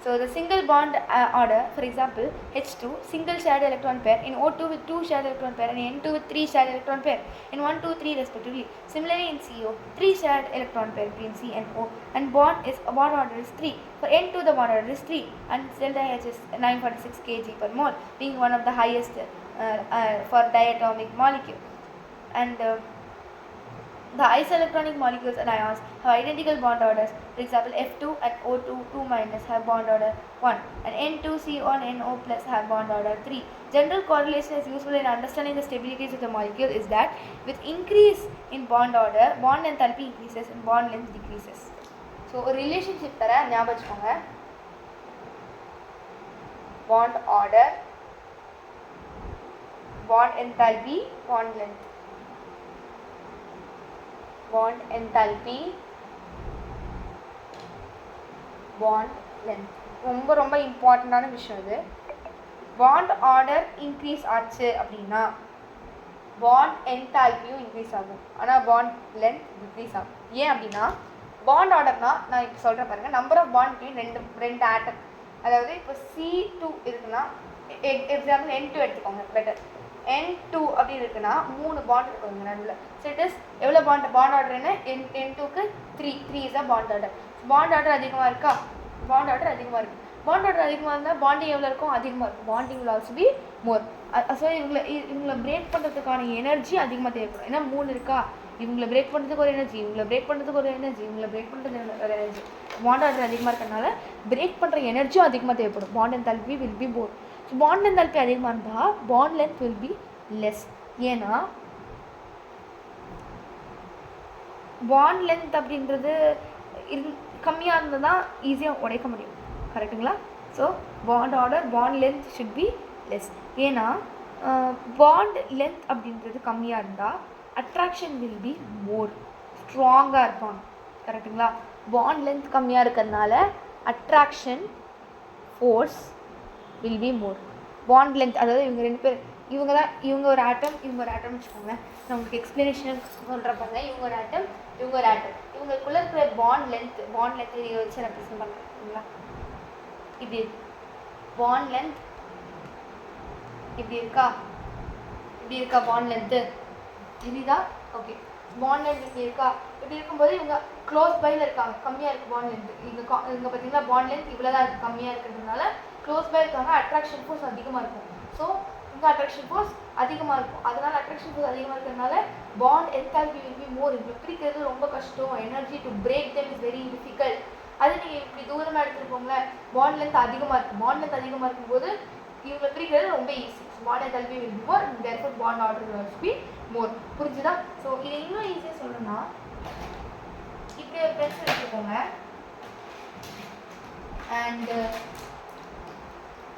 so the single bond order, for example, H2 single shared electron pair, in O2 with 2 shared electron pair, and N2 with 3 shared electron pair, in 1, 2, 3 respectively. Similarly in CO, 3 shared electron pair between C and O, and bond order is 3. For N2 the bond order is 3, and delta H is 946 kg per mole, being one of the highest for diatomic molecule. And the isoelectronic molecules and ions have identical bond orders. For example, F2 and O2 2- have bond order 1, and N2, CO and NO+ have bond order 3. General correlation is useful in understanding the stabilities of the molecule is that with increase in bond order, bond enthalpy increases and bond length decreases. So a relationship tara ஞாபகம் வச்சுக்கோங்க. Bond order, bond enthalpy, bond length. Bond enthalpy, bond length. ரொம்ப இம்பார்ட்டண்டான விஷயம் இது. பாண்ட் ஆர்டர் இன்க்ரீஸ் ஆச்சு அப்படின்னா பாண்ட் என்தால்பியும் இன்க்ரீஸ் ஆகும், ஆனால் பாண்ட் லென்த் டிக்ரீஸ் ஆகும். ஏன் அப்படின்னா பாண்ட் ஆர்டர்னா நான் இப்போ சொல்கிறேன் பாருங்கள், நம்பர் ஆஃப் பாண்ட் பிட்வீன் ரெண்டு ஆட்டம். அதாவது இப்போ C2 இருக்குன்னா, எக்ஸாம்பிள் N2 எடுத்துக்கோங்க பெட்டர். N2 அப்படி இருக்குன்னா 3 பாண்ட் இருக்குங்க நடுவில். ஸோ இட் இஸ் எவ்வளோ பாண்ட் ஆர்டர் என்ன? N2க்கு 3 is a bond order. Bond order அதிகமாக இருக்கா? பாண்ட் ஆர்டர் அதிகமாக இருக்குது. பாண்ட் ஆர்டர் அதிகமாக இருந்தால் பாண்டிங் எவ்வளோ இருக்கும்? அதிகமாக இருக்கும். Bonding will also be more. So இவங்களை பிரேக் பண்ணுறதுக்கான எனர்ஜி அதிகமாக தேவைப்படும். ஏன்னா 3 இருக்கா, இவங்களை பிரேக் பண்ணுறதுக்கு ஒரு எனர்ஜி, இவங்களை பிரேக் பண்ணுறதுக்கு ஒரு எனர்ஜி, இவங்களை பிரேக் பண்ணுறதுக்கு ஒரு எனர்ஜி. பாண்ட் ஆர்டர் அதிகமாக இருக்கிறதுனால பிரேக் பண்ணுற எனர்ஜியும் அதிகமாக தேவைப்படும். Bond enthalpy will be more. So bond enthalpy அதிகமாக இருந்தால் bond length will be less. ஏன்னா பாண்ட் லென்த் அப்படின்றது கம்மியாக இருந்தால் தான் ஈஸியாக உடைக்க முடியும். கரெக்டுங்களா? So bond order, bond length should be less. ஏன்னா பாண்ட் லென்த் அப்படின்றது கம்மியாக இருந்தால் அட்ராக்ஷன் வில் பி மோர், ஸ்ட்ராங்காக இருப்பாங்க. கரெக்டுங்களா? பாண்ட் லென்த் கம்மியாக இருக்கிறதுனால attraction force will be more. Bond length, அதாவது இவங்க 2 பேர், இவங்க ஒரு ஆட்டம், இவங்க ஒரு ஆட்டம் வச்சுக்கோங்க. நான் உங்களுக்கு எக்ஸ்பிளனேஷன் சொல்கிறப்பாங்க. இவங்க ஒரு ஆட்டம், இவங்க ஒரு ஆட்டம், இவங்களுக்குள்ள இருக்கிற பாண்ட் லென்த் இதை வச்சு ரெப்ரசென்ட் பண்ணுறீங்களா? இப்படி இருக்கு பாண்ட் லென்த், இப்படி இருக்கா பாண்ட் லென்த்து? இதுதான் ஓகே. பாண்ட் லென்த் இப்படி இருக்கா? இப்படி இருக்கும்போது இவங்க க்ளோஸ் பையில் இருக்காங்க, கம்மியாக இருக்குது பாண்ட் லென்த். இங்கே பார்த்தீங்கன்னா பாண்ட் லென்த் இவ்வளோ தான் இருக்குது, கம்மியாக இருக்கிறதுனால க்ளோஸ் பை இருக்காங்க, அட்ராக்ஷன் ஃபோர்ஸ் அதிகமாக இருக்கும். ஸோ இங்கே அட்ராக்ஷன் ஃபோர்ஸ் அதிகமாக இருக்கும். அதனால் அட்ராக்ஷன் ஃபோர்ஸ் அதிகமாக இருக்கிறதுனால பாண்ட் என்தால்பி வில் பி மோர். இவ்வளோ பிரிக்கிறது ரொம்ப கஷ்டம். Energy to break them is very difficult. அது நீங்கள் இப்படி தூரமாக எடுத்துகிட்டு போங்களேன், பாண்ட் லென்த் அதிகமாக இருக்கும். பாண்ட் லென்த் அதிகமாக இருக்கும்போது இவங்களை பிரிக்கிறது ரொம்ப easy. Bond enthalpy will be more, therefore bond order will be மோர். புரிஞ்சுதா? ஸோ இதை இன்னும் ஈஸியாக சொல்லணும்னா இப்படி ஒரு பென்சில் எடுத்துக்கோங்க. அண்ட்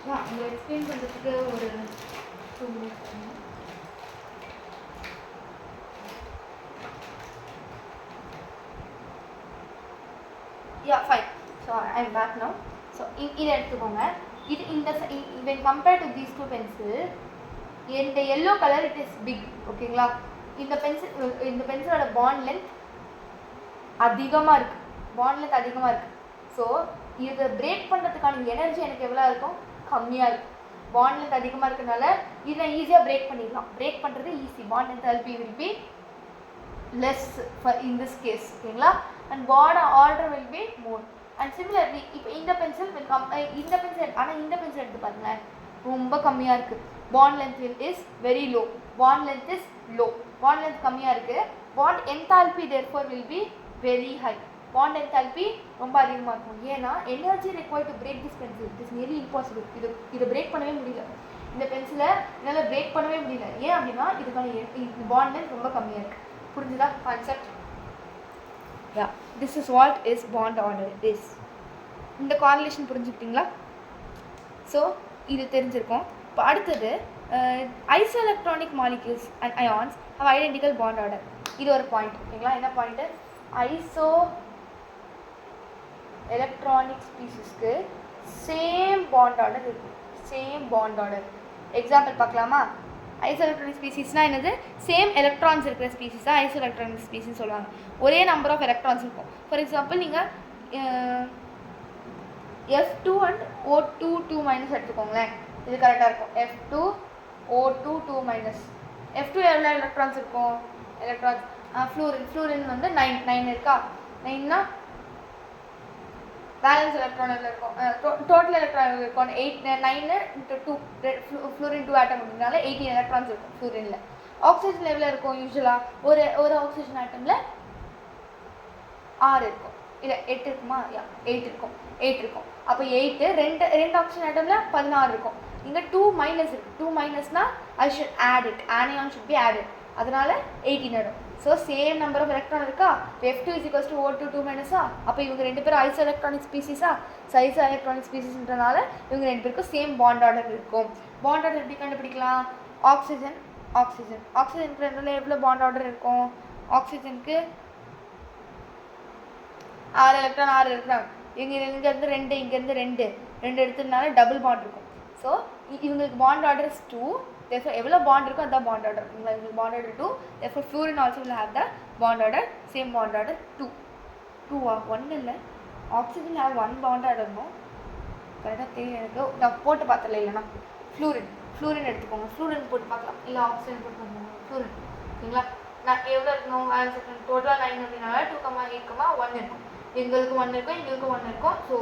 உங்களை எக்ஸ்பிளைன் பண்ணுறதுக்கு ஒரு 2 minutes. Fine. So I am back now. So இதை எடுத்துக்கோங்க. இது when compared to these 2 pencils, இந்த yellow color it is big. ஓகேங்களா? இந்த பென்சிலோட பாண்ட் லென்த் அதிகமாக இருக்குது. பாண்ட் லென்த் அதிகமாக இருக்குது. ஸோ இதை பிரேக் பண்ணுறதுக்கான எனர்ஜி எனக்கு எவ்வளோ இருக்கும்? கம்மியாக இருக்கும். பாண்ட் லென்த் அதிகமாக இருக்கிறதுனால இதை ஈஸியாக பிரேக் பண்ணிடலாம். பிரேக் பண்ணுறது easy. Bond length LP will be less for in this case. ஓகேங்களா? and bond order will be more. and similarly இப்போ இந்த பென்சில் இந்த பென்சில் ஆனால் இந்த பென்சில் எடுத்து பாருங்களேன், ரொம்ப கம்மியாக இருக்குது. Bond length is very low. Bond length is low. Bond length கம்மியாக இருக்குது. Bond enthalpy therefore will be very high. Bond enthalpy ரொம்ப அதிகமாக இருக்கும். ஏன்னா energy required to break this pencil it is nearly impossible. இதை பிரேக் பண்ணவே முடியல. இந்த பென்சிலை என்னால் பிரேக் பண்ணவே முடியல. ஏன் அப்படின்னா இதுக்கான பாண்ட் லென்த் ரொம்ப கம்மியாக இருக்குது. புரிஞ்சுதா concept? Yeah, this is what is bond order is. இந்த கார்லேஷன் புரிஞ்சுக்கிட்டீங்களா? ஸோ இது தெரிஞ்சிருக்கோம். இப்போ அடுத்தது isoelectronic molecules and ions have identical bond order. இது ஒரு பாயிண்ட். ஓகேங்களா? என்ன பாயிண்ட்டு? ஐசோ எலக்ட்ரானிக் ஸ்பீசிஸ்க்கு சேம் பாண்ட் ஆர்டர் இருக்குது. Same bond order. எக்ஸாம்பிள் பார்க்கலாமா? ஐசோஎலக்ட்ரானிக் ஸ்பீசிஸ்னால் என்னது? சேம் எலக்ட்ரான்ஸ் இருக்கிற ஸ்பீசிஸ் தான் ஐசோஎலக்ட்ரானிக் ஸ்பீசிஸ் சொல்லுவாங்க. ஒரே நம்பர் ஆஃப் எலக்ட்ரான்ஸ் இருக்கும். ஃபார் எக்ஸாம்பிள் நீங்கள் F2 and O2 2- எடுத்துக்கோங்களேன். இது கரெக்டாக இருக்கும். F2 O2 2-. F2 எவ்வளோ எலக்ட்ரான்ஸ் இருக்கும்? எலக்ட்ரான்ஸ் ஃப்ளூரின் வந்து 9 இருக்கா? 9னா பேலன்ஸ் எலக்ட்ரான் எவ்வளோ இருக்கும்? டோட்டல் எலக்ட்ரான் எவ்வளோ இருக்கும்? 9 × 2 ஃப்ளூரின் 2 ஆட்டம் அப்படினால 18 எலக்ட்ரான்ஸ் இருக்கும் ஃப்ளூரினில். ஆக்சிஜன் எவ்வளோ இருக்கும்? யூஸ்வலாக ஒரு ஆக்சிஜன் ஆட்டமில் 6 இருக்கும். இல்லை 8 இருக்குமா? 8 இருக்கும். 8 இருக்கும். அப்போ 8 ரெண்டு ஆக்சிஜன் ஆட்டமில் 16 இருக்கும். இங்கே 2- இருக்குது. 2- I should add it. Anion should be added. அதனால 18 ஆகிடும். So same number of electron இருக்கா? F2 = O2 2-. அப்போ இவங்க ரெண்டு பேரும் ஐசோ எலக்ட்ரானிக் ஸ்பீசிஸா? ஐசோ எலக்ட்ரானிக் ஸ்பீசிஸ்ன்றனால இவங்க ரெண்டு பேருக்கும் சேம் பாண்ட் ஆர்டர் இருக்கும். பாண்ட் ஆர்டர் எப்படி கண்டுபிடிக்கலாம்? ஆக்சிஜனுக்கு ரெண்டுல எவ்வளோ பாண்ட் ஆர்டர் இருக்கும்? ஆக்சிஜனுக்கு 6 எலக்ட்ரான். இங்கேருந்து 2, இங்கேருந்து 2 எடுத்ததுனால டபுள் பாண்ட் இருக்கும். ஸோ இவங்களுக்கு பாண்ட் ஆர்டர் இஸ் 2. therefore எவ்வளோ பாண்ட் இருக்கோ அதுதான் பாண்ட் ஆர்டர். உங்களுக்கு bond order 2. therefore fluorine also will have the bond order, same bond order 2. 1 இல்லை. Oxygen have 1 bond order. கரெக்டாக தெரியல எனக்கு. நான் போட்டு பார்த்தல. இல்லைனா ஃப்ளூரின் எடுத்துக்கோங்க. ஃப்ளூரின் போட்டு பார்க்கலாம். இல்லை ஆக்சிஜன் போட்டு பார்க்கணும். ஃப்ளூரின். ஓகேங்களா? நான் எவ்வளோ இருக்கணும்? டோட்டலாக 9 அப்படின்னால 2, 8, 1 இருக்கும். எங்களுக்கு 1 இருக்கும், எங்களுக்கு 1 இருக்கும். So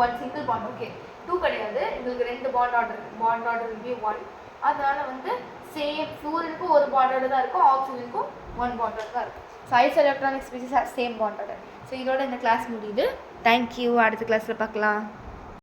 1 single bond. ஓகே, 2 கிடையாது. எங்களுக்கு 2 bond order. Bond order will be 1. அதனால வந்து சேம் ஃப்ளூரினுக்கும் ஒரு பாண்ட் ஆர்டர் தான் இருக்கும், ஆக்சிஜனுக்கும் 1 பாண்ட் ஆர்டர் தான் இருக்கும். So iso electronic species same bond order. So இதோட இந்த கிளாஸ் முடியுது. தேங்க்யூ. அடுத்த கிளாஸில் பார்க்கலாம்.